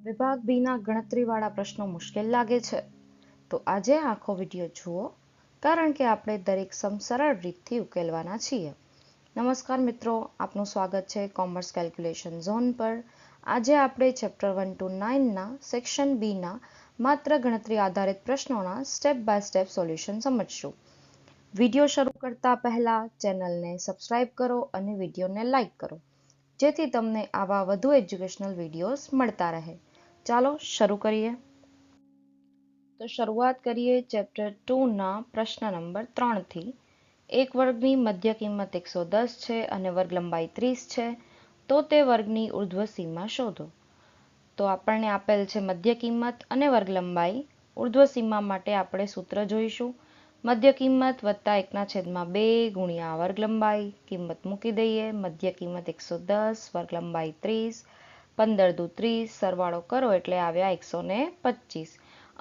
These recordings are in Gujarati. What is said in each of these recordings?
વિભાગ બી ના ગણતરીવાળા પ્રશ્નો મુશ્કેલ લાગે છે તો આજે આખો વિડિયો જુઓ કારણ કે આપણે દરેક સમ સરળ રીતથી ઉકેલવાના છીએ। નમસ્કાર મિત્રો, આપનું સ્વાગત છે કોમર્સ કેલ્ક્યુલેશન ઝોન પર। આજે આપણે ચેપ્ટર 1 to 9 ના સેક્શન બી ના માત્ર ગણતરી આધારિત પ્રશ્નોના સ્ટેપ બાય સ્ટેપ સોલ્યુશન સમજશું। વિડિયો શરૂ કરતા પહેલા ચેનલને સબસ્ક્રાઇબ કરો અને વિડિયોને લાઇક કરો જેથી તમને આવા વધુ એજ્યુકેશનલ વિડિયોઝ મળતા રહે। ચાલો શરૂ કરીએ। તો શરૂઆત કરીએ ચેપ્ટર 2 ના પ્રશ્ન નંબર 3 થી। એક વર્ગની મધ્ય કિંમત 110 છે અને વર્ગ લંબાઈ 30 છે તો તે વર્ગની ઉર્ધ્વ સીમા શોધો। તો આપણને આપેલ છે મધ્ય કિંમત અને વર્ગ લંબાઈ। ઉર્ધ્વ સીમા માટે આપણે સૂત્ર જોઈશું, મધ્ય કિંમત વત્તા 1/2 ગુણ્યા વર્ગ લંબાઈ। કિંમત મૂકી દઈએ, મધ્ય કિંમત 110, વર્ગ લંબાઈ 30, 15 દુ 30, સરવાળો કરો એટલે આવ્યા 125।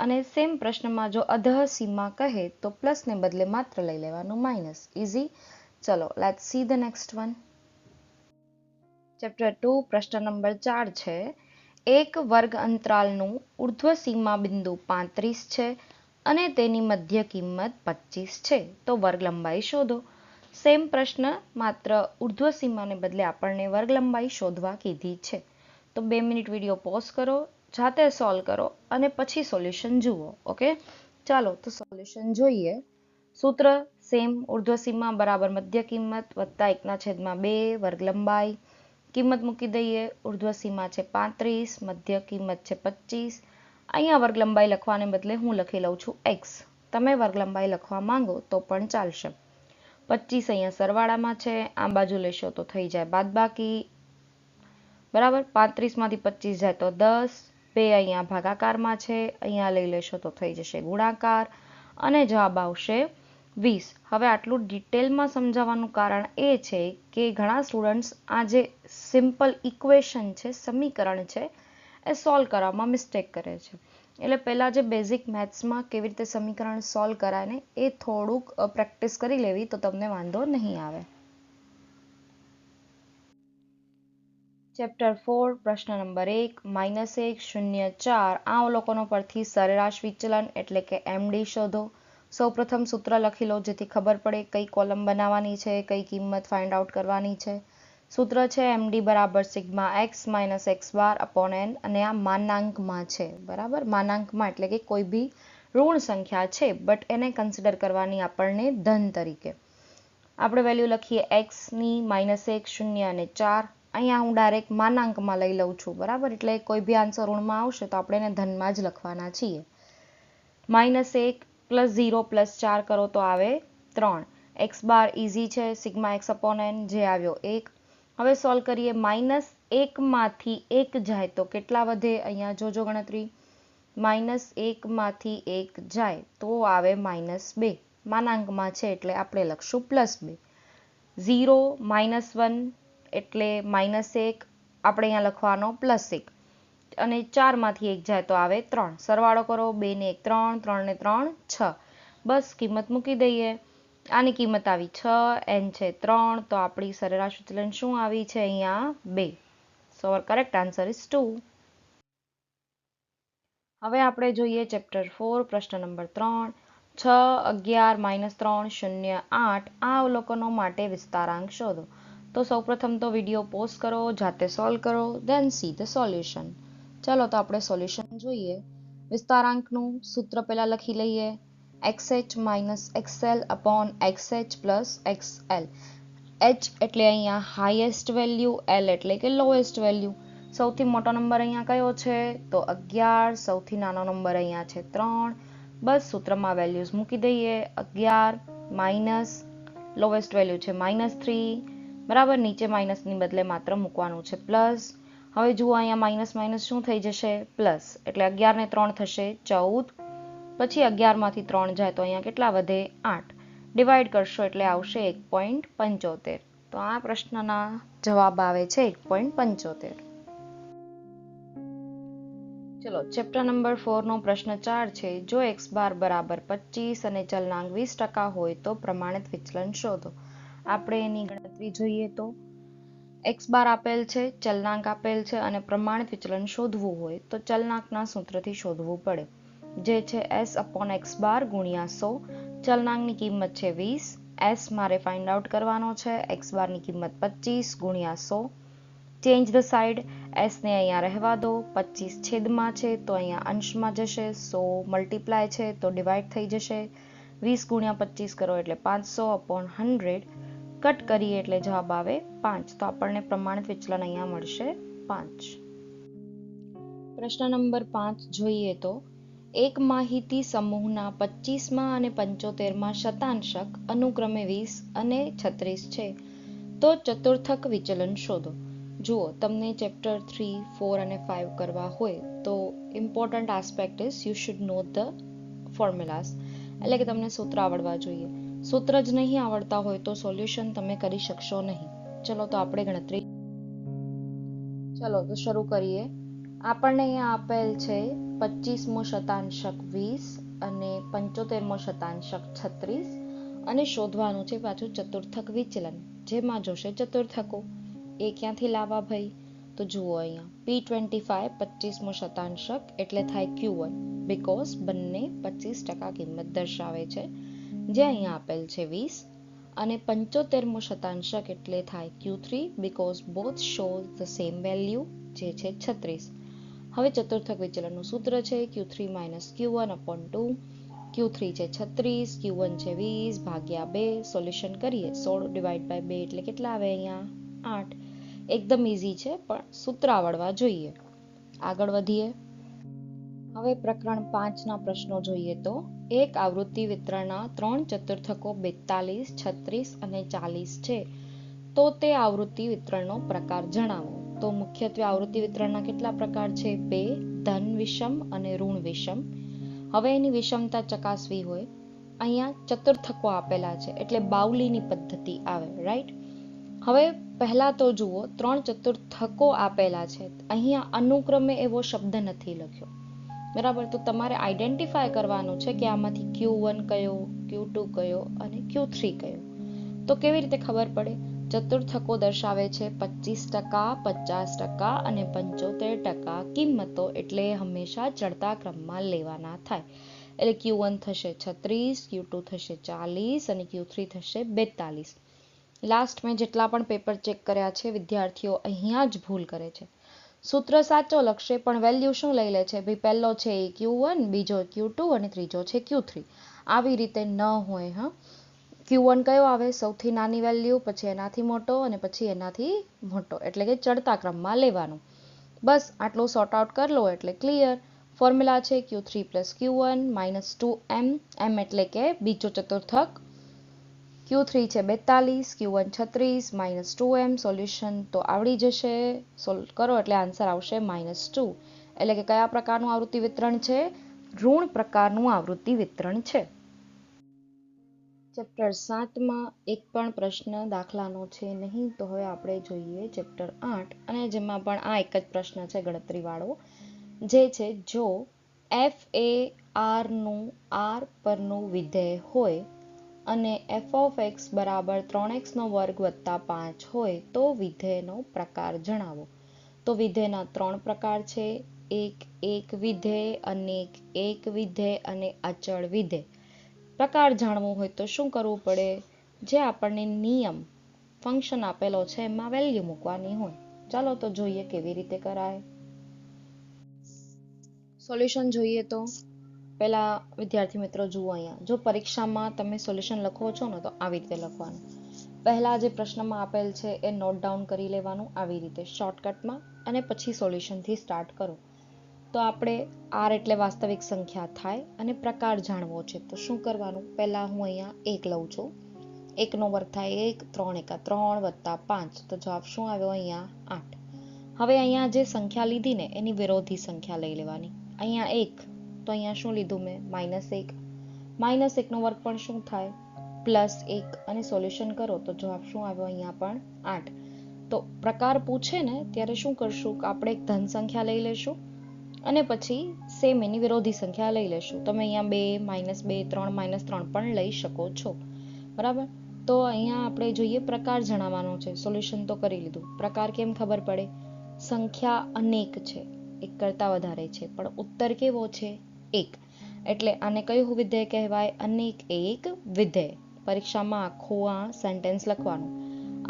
અને સેમ પ્રશ્નમાં જો અધઃ સીમા કહે તો પ્લસ ને બદલે માત્ર લઈ લેવાનું માઇનસ। ઇઝી। ચલો let's see the next one. Chapter 2 પ્રશ્ન નંબર 4 છે, એક વર્ગ અંતરાલનું ઉર્ધ્વ સીમા બિંદુ 35 છે અને તેની મધ્ય કિંમત 25 છે તો વર્ગ લંબાઈ શોધો। સેમ પ્રશ્ન, માત્ર ઉર્ધ્વ સીમાને બદલે આપણને વર્ગ લંબાઈ શોધવા કીધી છે। તો 2 મિનિટ વિડીયો પોઝ કરો, જાતે સોલ્વ કરો અને પછી સોલ્યુશન જુઓ। ઓકે, ચાલો તો સોલ્યુશન જોઈએ। સૂત્ર સેમ, ઉર્ધ્વ સીમા બરાબર મધ્ય કિંમત વત્તા 1/2 વર્ગ લંબાઈ। કિંમત મૂકી દઈએ, ઉર્ધ્વ સીમા છે 35, મધ્ય કિંમત છે 25। અહીંયા વર્ગ લંબાઈ લખવાને બદલે હું લખી લઉં છું x, તમે વર્ગ લંબાઈ લખવા માંગો તો પણ ચાલશે। 25 અહીંયા સરવાળામાં છે, આ બાજુ લેશો તો થઈ જાય બાદબાકી, બરાબર। 35 માંથી 25 જાય તો 10, 2 અહીંયા ભાગાકારમાં છે, અહીંયા લઈ લેશો તો થઈ જશે ગુણાકાર અને જવાબ આવશે 20। હવે આટલું ડિટેલમાં સમજાવવાનું કારણ એ છે કે ઘણા સ્ટુડન્ટ્સ આ જે સિમ્પલ ઇક્વેશન છે, સમીકરણ છે, એ સોલ્વ કરવામાં મિસ્ટેક કરે છે। એટલે પહેલાં જે બેઝિક મેથ્સમાં કેવી રીતે સમીકરણ સોલ્વ કરાય ને એ થોડુંક પ્રેક્ટિસ કરી લેવી તો તમને વાંધો નહીં આવે। ચેપ્ટર 4 પ્રશ્ન નંબર 1, -1, 0, 4 આ અવલોકનો પરથી સરેરાશ વિચલન એટલે કે એમડી શોધો। સૌપ્રથમ સૂત્ર લખી લો જેથી ખબર પડે કઈ કોલમ બનાવવાની છે, કઈ કિંમત ફાઇન્ડ આઉટ કરવાની છે। સૂત્ર છે એમડી બરાબર sigma x minus x bar upon N, અને આ માનાંકમાં છે, બરાબર। માનાંકમાં એટલે કે કોઈ બી ઋણ સંખ્યા છે બટ એને કન્સિડર કરવાની આપણને ધન તરીકે। આપણે વેલ્યુ લખીએ એક્સની -1, 0 અને 4। અહીંયા હું ડાયરેક્ટ માનાંકમાં લઈ લઉં છું, બરાબર, એટલે કોઈ બી આન્સર ઋણમાં આવશે તો આપણે એને ધનમાં જ લખવાના છીએ। -1 + 0 + 4 કરો તો આવે 3। એક્સ બાર ઇઝી છે, સિગ્મા એક્સ અપોન એન જે આવ્યો 1। હવે સોલ્વ કરીએ, -1 માંથી 1 જાય તો કેટલા વધે, અહીંયા જોજો ગણતરી, -1 માંથી 1 જાય તો આવે -2, માનાંકમાં છે એટલે આપણે લખશું +2। 0 -1 એટલે -1, આપણે અહીંયા લખવાનો +1 અને 4 માંથી 1 જાય તો આવે 3, સરવાળો કરો, 2 ને 1 3, 3 ને 3 6, બસ કિંમત મૂકી દઈએ। આની કિંમત આવી 6, n છે 3, તો આપણી સરેરાશ વિચલન શું આવી છે અહીંયા 2। સો અવર કરેક્ટ આન્સર ઇઝ 2। હવે આપણે જોઈએ ચેપ્ટર 4 પ્રશ્ન નંબર 3, 6, 11, -3, 0, 8 આ અવલોકનો માટે વિસ્તારાંક શોધો। તો સૌપ્રથમ તો વિડીયો પોઝ કરો, જાતે સોલ્વ કરો, ધેન સી ધ સોલ્યુશન। ચલો તો આપણે સોલ્યુશન જોઈએ। વિસ્તારાંકનું સૂત્ર પહેલા લખી લઈએ, xh - xl upon xh plus xl। h એટલે અહીંયા હાઈએસ્ટ વેલ્યુ, l એટલે કે લોએસ્ટ વેલ્યુ। સૌથી મોટો નંબર અહીંયા કયો છે તો 11, સૌથી નાનો નંબર અહીંયા છે 3, બસ સૂત્રમાં વેલ્યુઝ મૂકી દઈએ, 11 માઇનસ લોએસ્ટ વેલ્યુ છે -3, બરાબર, નીચે માઇનસની બદલે માત્ર મૂકવાનું છે પ્લસ। હવે જુઓ અહીંયા માઇનસ માઇનસ શું થઈ જશે પ્લસ, એટલે 11 ને 3 થશે 14, પછી 11 માંથી 3 જાય તો અહીંયા કેટલા વધે 8, ડિવાઈડ કરશો એટલે આવશે 1.75। તો આ પ્રશ્નના જવાબ આવે છે 1.75। ચલો ચેપ્ટર નંબર 4 નો પ્રશ્ન 4 છે, જો x બાર બરાબર 25 અને ચલનાંક 20% હોય તો પ્રમાણિત વિચલન શોધો। આપણે એની ગણતરી જોઈએ તો એક્સ બાર આપેલ છે, ચલનાંક આપેલ છે અને પ્રમાણિત વિચલન શોધવું હોય તો ચલનાંકના સૂત્રથી શોધવું પડે, જે છે s/x² ગુણ્યા 100. ચલનાંકની કિંમત છે 20, s મારે ફાઇન્ડ આઉટ કરવાનો છે, x બારની કિંમત 25 ગુણ્યા 100. ચેન્જ ધ સાઈડ, s ને અહીંયા રહેવા દો, 25 છેદમાં છે તો અહીંયા અંશમાં જશે, 100 મલ્ટીપ્લાય છે તો ડિવાઈડ થઈ જશે, 20 ગુણ્યા 25 કરો એટલે 500/100. કટ કરીએ એટલે જવાબ આવે 5. તો આપણને પ્રમાણિત વિચલન અહીંયા મળશે 5. પ્રશ્ન નંબર 5 જોઈએ તો એક માહિતી સમૂહના 25માં અને 75માં શતાંશક અનુક્રમે 20 અને 36 છે તો ચતુર્થક વિચલન શોધો. જુઓ, તમને ચેપ્ટર 3, 4 અને 5 કરવા હોય તો important aspect is you should know the formulas, એટલે કે તમને સૂત્ર આવડવા જોઈએ. સૂત્ર જ નહીં આવડતા હોય તો સોલ્યુશન તમે કરી શકશો નહીં. ચલો તો આપણે ગણતરી તો શરૂ કરીએ. આપણને અહીંયા આપેલ છે 25મો શતાંશક 20 અને 75મો શતાંશક 36 અને શોધવાનું છે પાછું ચતુર્થક વિચલન, જેમાં જોશે ચતુર્થકો. એ ક્યાંથી લાવવા ભાઈ? તો જુઓ અહીંયા P25 25મો શતાંશક એટલે થાય Q1, બીકોઝ બંને 25% કિંમત દર્શાવે છે, જે અહીંયા આપેલ છે 20, અને 75મો શતાંશક એટલે થાય Q3, because both show the same value, જે છે 36. હવે ચતુર્થક વિચલનનું સૂત્ર છે Q3 - Q1/2. Q3 છે 36, Q1 છે 20 ભાગ્યા 2. સોલ્યુશન કરીએ 16/2 એટલે કેટલા આવે અહીંયા? 8. એકદમ ઈઝી છે, પણ સૂત્ર આવડવા જોઈએ. આગળ વધીએ. હવે પ્રકરણ 5ના પ્રશ્નો જોઈએ તો એક આવૃત્તિ વિતરણના 3 ચતુર્થકો 42, 36 અને 40 છે તો તે આવૃત્તિ વિતરણનો પ્રકાર જણાવો. તો મુખ્યત્વે આવૃત્તિ વિતરણના કેટલા પ્રકાર છે? 2, ધન વિષમ અને ઋણ વિષમ. હવે એની વિષમતા ચકાસવી હોય, અહીંયા ચતુર્થકો આપેલા છે એટલે બાઉલીની પદ્ધતિ આવે, રાઈટ? હવે પહેલા તો જુઓ, 3 ચતુર્થકો આપેલા છે, અહીંયા અનુક્રમે એવો શબ્દ નથી લખ્યો, બરાબર? તો તમારે આઈડેન્ટિફાય કરવાનું છે કે આમાંથી Q1 કયો, Q2 કયો અને Q3 કયો. તો કેવી રીતે ખબર પડે? ચતુર્થકો દર્શાવે છે 25%, 50% અને 75% કિંમતો, એટલે હંમેશા ચડતા ક્રમમાં લેવાના થાય. એટલે Q1 થશે 36, Q2 થશે 40 અને Q3 થશે 42. લાસ્ટ મેં જેટલા પણ પેપર ચેક કર્યા છે, વિદ્યાર્થીઓ અહીંયા જ ભૂલ કરે છે. સૂત્ર સાચો લખશે પણ વેલ્યુ શું લઈ લે છે? ભાઈ પહેલો છે એ Q1, બીજો Q2 અને ત્રીજો છે Q3. આવી રીતે ન હોય. હા, Q1 કયો આવે? સૌથી નાની વેલ્યુ, પછી એનાથી મોટો અને પછી એનાથી મોટો, એટલે કે ચડતા ક્રમમાં લેવાનું. બસ આટલું સોર્ટ આઉટ કરી લો એટલે ક્લિયર. ફોર્મ્યુલા છે Q3 + Q1 - 2m. m એટલે કે બીજો ચતુર્થક. Q3 છે 42, Q1 36 - 2m. સોલ્યુશન તો આવડી જશે. સોલ્વ કરો એટલે આન્સર આવશે -2. એટલે કે કયા પ્રકારનું આવૃત્તિ વિતરણ છે? ઋણ પ્રકારનું આવૃત્તિ વિતરણ છે. ચેપ્ટર 7માં એક પણ પ્રશ્ન દાખલાનો છે નહીં, તો હવે આપણે જોઈએ ચેપ્ટર 8, અને જેમાં પણ આ એક જ પ્રશ્ન છે ગણતરીવાળો, જે છે જો f એ r નું r પરનું વિધેય હોય અને f(x) = 3x² + 5 હોય તો વિધેયનો પ્રકાર જણાવો. તો વિધેયના 3 પ્રકાર છે, એક વિધેય, અનેક એક વિધેય અને અચળ વિધેય. પ્રકાર જાણવું હોય તો શું કરવું પડે? જે આપણને નિયમ ફંક્શન આપેલો છે એમાં વેલ્યુ મૂકવાની હોય. ચાલો તો જોઈએ કેવી રીતે કરાય. સોલ્યુશન જોઈએ તો પહેલા વિદ્યાર્થી મિત્રો જુઓ, અહીંયા જો પરીક્ષામાં તમે સોલ્યુશન લખો છો ને તો આવી રીતે લખવાનું. પહેલા જે પ્રશ્નમાં આપેલ છે એ નોટ ડાઉન કરી લેવાનું આવી રીતે શોર્ટકટમાં, અને પછી સોલ્યુશનથી સ્ટાર્ટ કરો. તો આપણે r એટલે વાસ્તવિક સંખ્યા થાય અને પ્રકાર જાણવો છે, તો શું કરવાનું? પહેલા હું અહીંયા 1 લઉં છું. 1નો વર્ગ થાય 1, 3 × 3 + 5, તો જવાબ શું આવ્યો અહીંયા? 8. હવે અહીંયા જે સંખ્યા લીધી ને એની વિરોધી સંખ્યા લઈ લેવાની. અહીંયા 1, તો અહીંયા શું લીધું મેં? -1. -1નો વર્ગ પણ શું થાય? +1. અને સોલ્યુશન કરો તો જવાબ શું આવ્યો? અહીંયા પણ 8. તો પ્રકાર પૂછે ને ત્યારે શું કરશું? આપણે એક ધન સંખ્યા લઈ લેશું અને પછી સેમ એની વિરોધી સંખ્યા લઈ લેશું. તમે અહીંયા 2, -2, 3, -3 પણ લઈ શકો છો, બરાબર? તો અહીંયા આપણે જોઈએ પ્રકાર જણાવવાનો છે. સોલ્યુશન તો કરી લીધું. પ્રકાર કેમ ખબર પડે? સંખ્યા અનેક છે, એક કરતાં વધારે છે, પણ ઉત્તર કેવો છે? એક. એટલે આને કયું વિધેય કહેવાય? અનેક એક વિધેય. પરીક્ષામાં આખું આ સેન્ટેન્સ લખવાનું.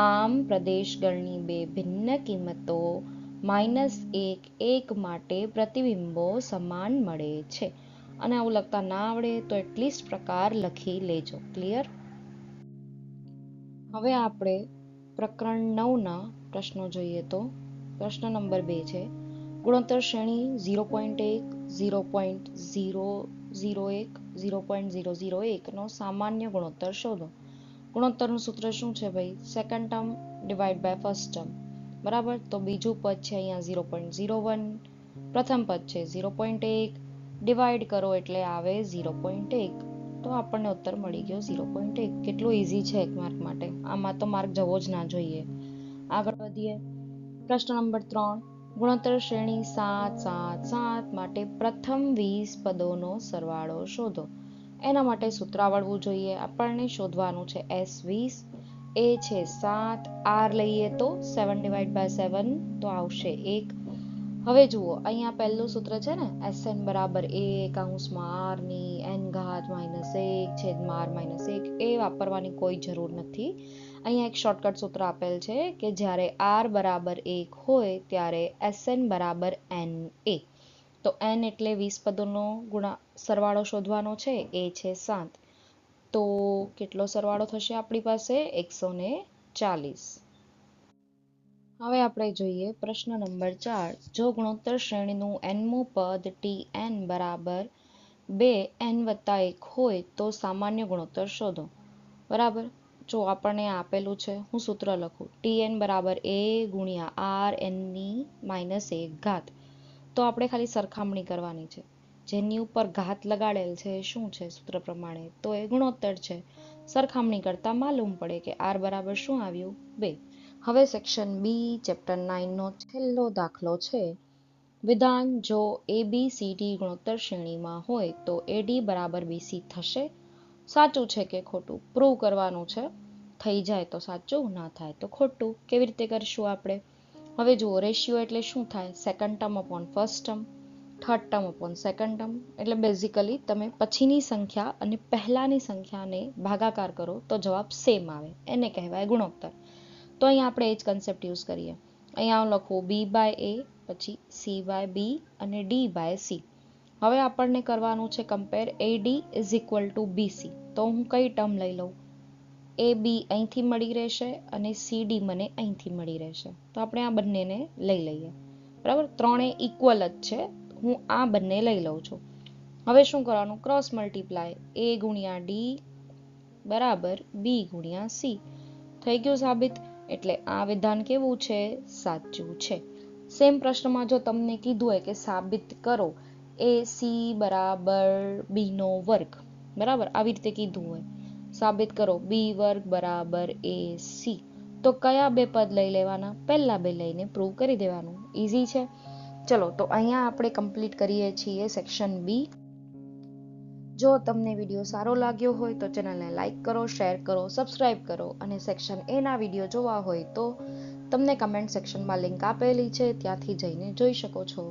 આમ પ્રદેશગણની બે ભિન્ન કિંમતો -1 માટે પ્રતિબિંબો સમાન મળે છે. અને આવું લખતા ના આવડે તો એટલીસ્ટ પ્રકાર લખી લેજો. ક્લિયર? હવે આપણે પ્રકરણ 9ના પ્રશ્નો જોઈએ તો પ્રશ્ન નંબર 2 છે. ગુણોત્તર શ્રેણી 0.1, 0.001, 0.001 નો સામાન્ય ગુણોત્તર શોધો. ગુણોત્તરનું સૂત્ર શું છે ભાઈ? Second term divide by first term. બરાબર? તો બીજું પદ છે અહીંયા 0.01, પ્રથમ પદ છે 0.1, ડિવાઈડ કરો એટલે આવે 0.1. તો આપણને ઉત્તર મળી ગયો 0.1. કેટલું ઈઝી છે એક માર્ક માટે. આમાં તો માર્ક જવો જ ના જોઈએ. આગળ વધીએ. પ્રશ્ન નંબર 3. ગુણોત્તર શ્રેણી 7, 7, 7 માટે પ્રથમ 20 પદોનો સરવાળો શોધો. એના માટે સૂત્ર આવડવું જોઈએ. આપણને શોધવાનું છે S20, એ છે 7, R લઈએ તો 7/7 તો આવશે 1. હવે જુઓ, અહીંયા પહેલું સૂત્ર છે ને, Sn બરાબર a કૌંસમાં r ની n ઘાત -1/r-1, એ વાપરવાની કોઈ જરૂર નથી. અહીંયા એક શોર્ટકટ સૂત્ર આપેલ છે કે જ્યારે r બરાબર 1 હોય ત્યારે Sn બરાબર na. તો n એટલે 20 પદોનો સરવાળો શોધવાનો છે. એ છે 7. તો કેટલો સરવાળો થશે આપણી પાસે? 140. હવે આપણે જોઈએ પ્રશ્ન નંબર 4. જો ગુણોત્તર શ્રેણીનું nમું પદ Tn બરાબર 2n+1 હોય તો સામાન્ય ગુણોત્તર શોધો. બરાબર? જો આપણને આપેલું છે, હું સૂત્ર લખું. Tn બરાબર a ગુણ્યા r n ની -1 ઘાત. તો આપણે ખાલી સરખામણી કરવાની છે. જેની ઉપર ઘાત લગાડેલ છે એ શું છે સૂત્ર પ્રમાણે? તો એ ગુણોત્તર છે. સરખામણી કરતા માલુમ પડે કે r બરાબર શું આવ્યું? 2. હવે સેક્શન બી ચેપ્ટર 9 નો છેલ્લો દાખલો છે. વિધાન: જો ABCD ગુણોત્તર શ્રેણીમાં હોય તો AD બરાબર BC થશે? સાચું છે કે ખોટું? પ્રૂવ કરવાનું છે. થઈ જાય તો સાચું, ના થાય તો ખોટું. કેવી રીતે કરીશું આપણે? હવે જુઓ, રેશિયો એટલે શું થાય? Second term upon first term, third term upon second term. એટલે બેઝિકલી તમે પછીની સંખ્યા અને પહેલાની સંખ્યાને ભાગાકાર કરો તો જવાબ સેમ આવે. એને કહેવાય ગુણોત્તર. તો અહીંયા આપણે એ જ કન્સેપ્ટ યુઝ કરીએ. અહીંયા હું લખું B/A, પછી C/B અને D/C. હવે આપણને કરવાનું છે કમ્પેર AD = BC. તો હું કઈ ટર્મ લઈ લઉં? AB અહીંથી મળી રહેશે અને CD મને અહીંથી મળી રહેશે. તો આપણે આ બંનેને લઈ લઈએ. બરાબર? ત્રણે ઇક્વલ જ છે. હું આ બંને લઈ લઉં છું. હવે શું કરવાનું? Cross multiply. A ગુણ્યા D બરાબર B ગુણ્યા C. થઈ ગયું સાબિત. એટલે આ વિધાન કેવું છે? સાચું છે. સેમ પ્રશ્નમાં જો તમને કીધું હોય કે સાબિત કરો AC બરાબર B², બરાબર? આવી રીતે કીધું હોય, સાબિત કરો B² બરાબર AC, તો કયા બે પદ લઈ લેવાના? પહેલા બે લઈને પ્રૂવ કરી દેવાનું. ઈઝી છે. ચલો, તો અહીંયા આપણે કમ્પ્લીટ કરીએ છીએ સેક્શન બી. જો તમને વિડીયો સારો લાગ્યો હોય તો ચેનલને લાઇક કરો, શેર કરો, સબસ્ક્રાઇબ કરો. અને સેક્શન એના વિડીયો જોવા હોય તો તમને કમેન્ટ સેક્શનમાં લિંક આપેલી છે, ત્યાંથી જઈને જોઈ શકો છો.